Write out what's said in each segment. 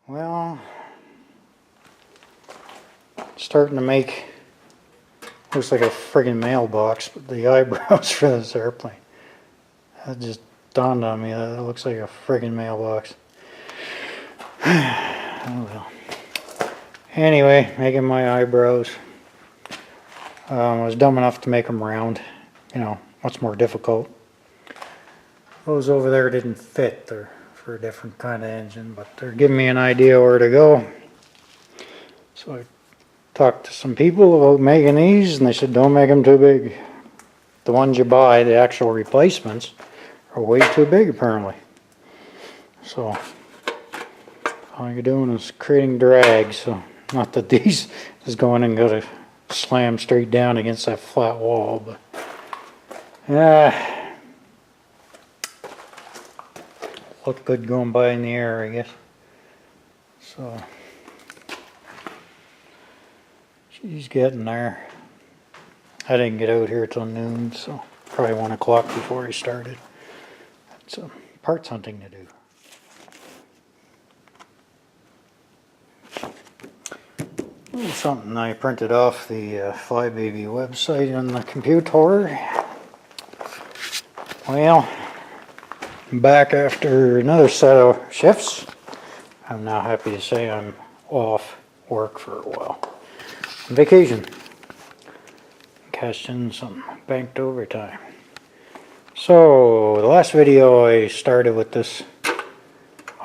Well, starting to make, looks like a friggin' mailbox, but the eyebrows for this airplane. That just dawned on me that it looks like a friggin' mailbox. Oh well. Anyway, making my eyebrows. I was dumb enough to make them round. You know, what's more difficult? Those over there didn't fit. They're for a different kind of engine, but they're giving me an idea where to go. So I talked to some people about making these, and they said don't make them too big. The ones you buy, the actual replacements, are way too big apparently. So all you're doing is creating drag. So not that these is going and going to slam straight down against that flat wall, but look good going by in the air, I guess. So she's getting there. I didn't get out here till noon, so probably 1 o'clock before I started. Had some parts hunting to do. Something I printed off the FlyBaby website on the computer. Well, I'm back after another set of shifts. I'm now happy to say I'm off work for a while. On vacation. Cashed in some banked overtime. So, the last video I started with this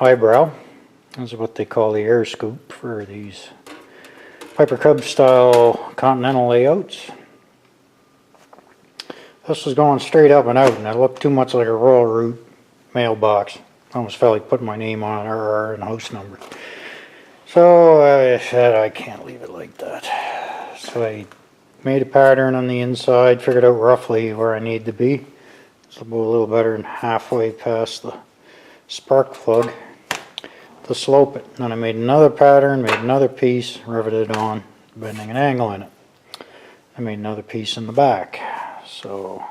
eyebrow. This is what they call the air scoop for these Piper Cub style continental layouts. This was going straight up and out, and it looked too much like a Royal Route mailbox. I almost felt like putting my name on it or and house number. So I said I can't leave it like that. So I made a pattern on the inside, figured out roughly where I need to be. It's about a little better than halfway past the spark plug to slope it. Then I made another pattern, made another piece, riveted on, bending an angle in it. I made another piece in the back. So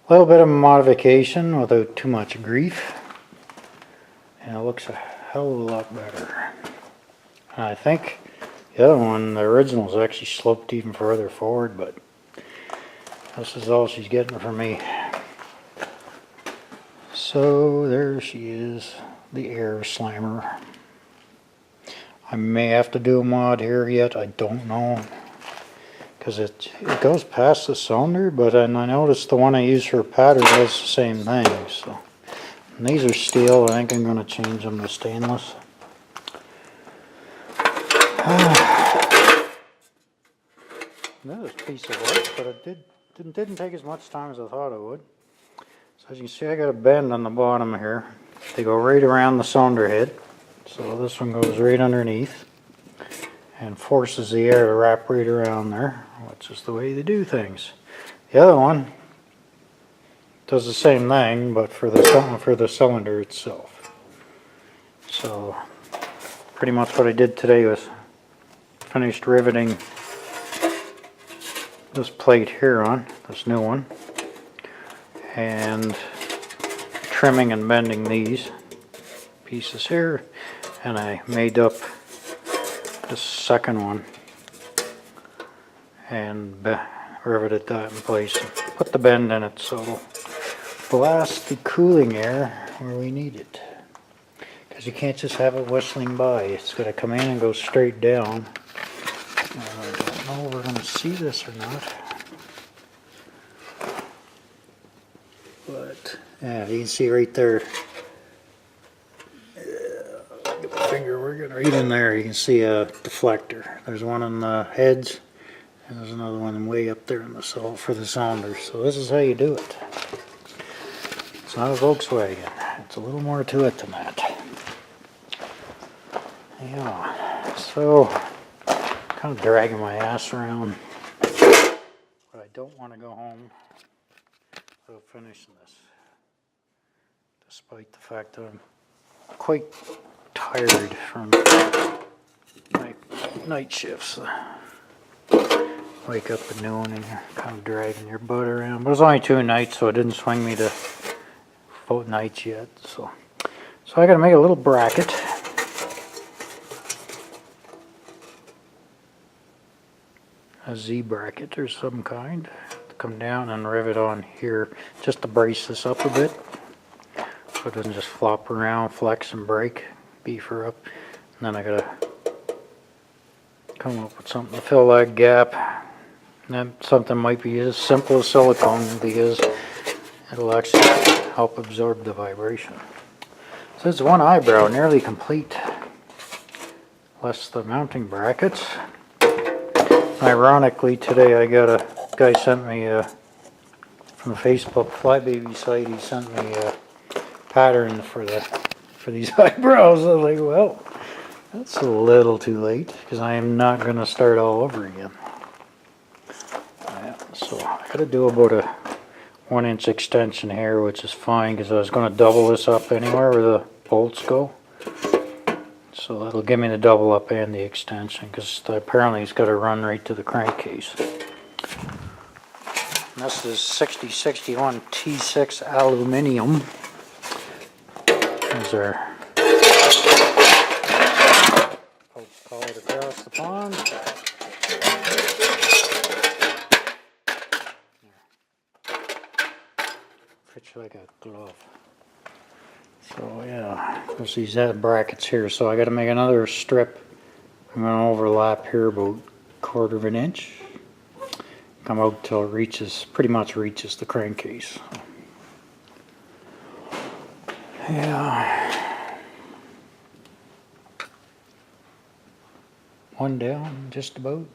a little bit of modification without too much grief, and it looks a hell of a lot better. And I think the other one, the original, is actually sloped even further forward, but this is all she's getting from me. So there she is, the air slammer. I may have to do a mod here yet, I don't know, because it goes past the cylinder, but I noticed the one I use for a pattern does the same thing. So, and these are steel. I think I'm going to change them to stainless. Another piece of work, but it didn't take as much time as I thought it would. So as you can see, I got a bend on the bottom here. They go right around the cylinder head. So this one goes right underneath and forces the air to wrap right around there, which is the way they do things. The other one does the same thing, but for the cylinder itself. So pretty much what I did today was finished riveting this plate here on, this new one, and trimming and bending these pieces here, and I made up this second one and riveted that in place and put the bend in it so it'll blast the cooling air where we need it, because you can't just have it whistling by. It's going to come in and go straight down. I don't know if we're going to see this or not, but yeah, you can see right there. Finger working right in there, you can see a deflector. There's one on the heads, and there's another one way up there in the cylinder for the cylinder. So this is how you do it. It's not a Volkswagen. It's a little more to it than that. Yeah. So kind of dragging my ass around, but I don't want to go home without finishing this, despite the fact that I'm quite tired from my night shifts. Wake up at noon and you're kind of dragging your butt around. But it was only 2 nights, so it didn't swing me to both nights yet. So I got to make a little bracket. a Z bracket or some kind to come down and rivet on here just to brace this up a bit so it doesn't just flop around, flex and break, beef her up. And then I gotta come up with something to fill that gap. And that something might be as simple as silicone because it'll actually help absorb the vibration. So it's one eyebrow nearly complete, less the mounting brackets. Ironically, today I got a guy sent me from the Facebook FlyBaby's site. He sent me a pattern for these eyebrows. I was like, well, that's a little too late because I am not going to start all over again. Yeah, so I got to do about a 1-inch extension here, which is fine because I was going to double this up anywhere where the bolts go. So that'll give me the double up and the extension because apparently it's got to run right to the crankcase. And this is 6061 T6 aluminum. These are call it across the pond. Fits like a glove. So yeah, there's these brackets here. So I got to make another strip. I'm going to overlap here about 1/4 of an inch. Come out till it reaches, pretty much reaches the crankcase. Yeah. One down, just about,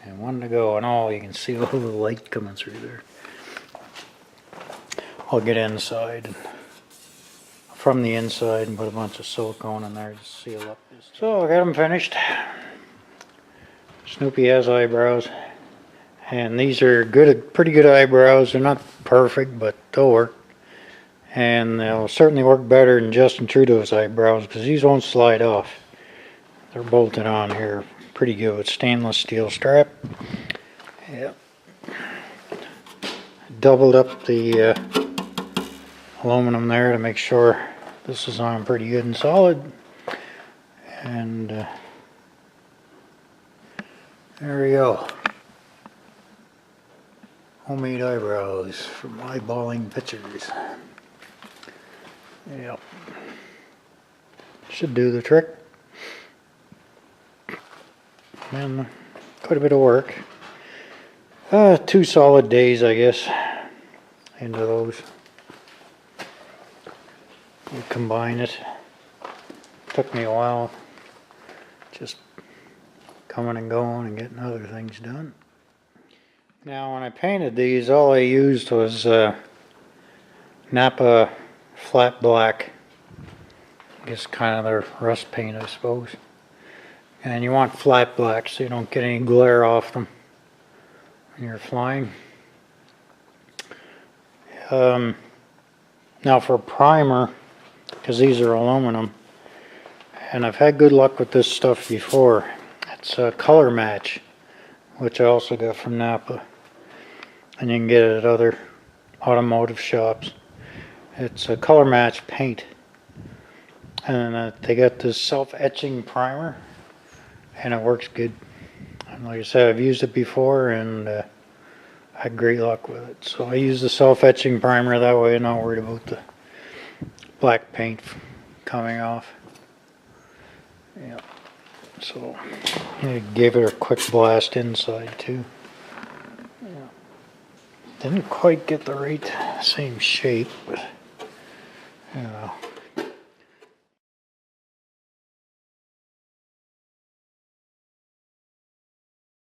and one to go. And all you can see all the light coming through there. I'll get inside from the inside and put a bunch of silicone in there to seal up this. So I got them finished. Snoopy has eyebrows, and these are good, pretty good eyebrows. They're not perfect, but they'll work, and they'll certainly work better than Justin Trudeau's eyebrows because these won't slide off. They're bolted on here pretty good. Stainless steel strap. Yep. Doubled up the aluminum there to make sure this is on pretty good and solid. And there we go. Homemade eyebrows from eyeballing pictures. Yep. Should do the trick. And quite a bit of work. 2 solid days, I guess, into those. You combine it. Took me a while, just coming and going and getting other things done. Now, when I painted these, all I used was Napa flat black. I guess kind of their rust paint, I suppose. And you want flat black so you don't get any glare off them when you're flying. Now for primer, because these are aluminum, and I've had good luck with this stuff before. It's a color match, which I also got from Napa, and you can get it at other automotive shops. It's a color match paint, and they got this self-etching primer, and it works good. And like I said, I've used it before and I had great luck with it. So I use the self-etching primer, that way I'm not worried about the black paint coming off. Yeah. So I gave it a quick blast inside too. Yeah. Didn't quite get the right same shape, but yeah.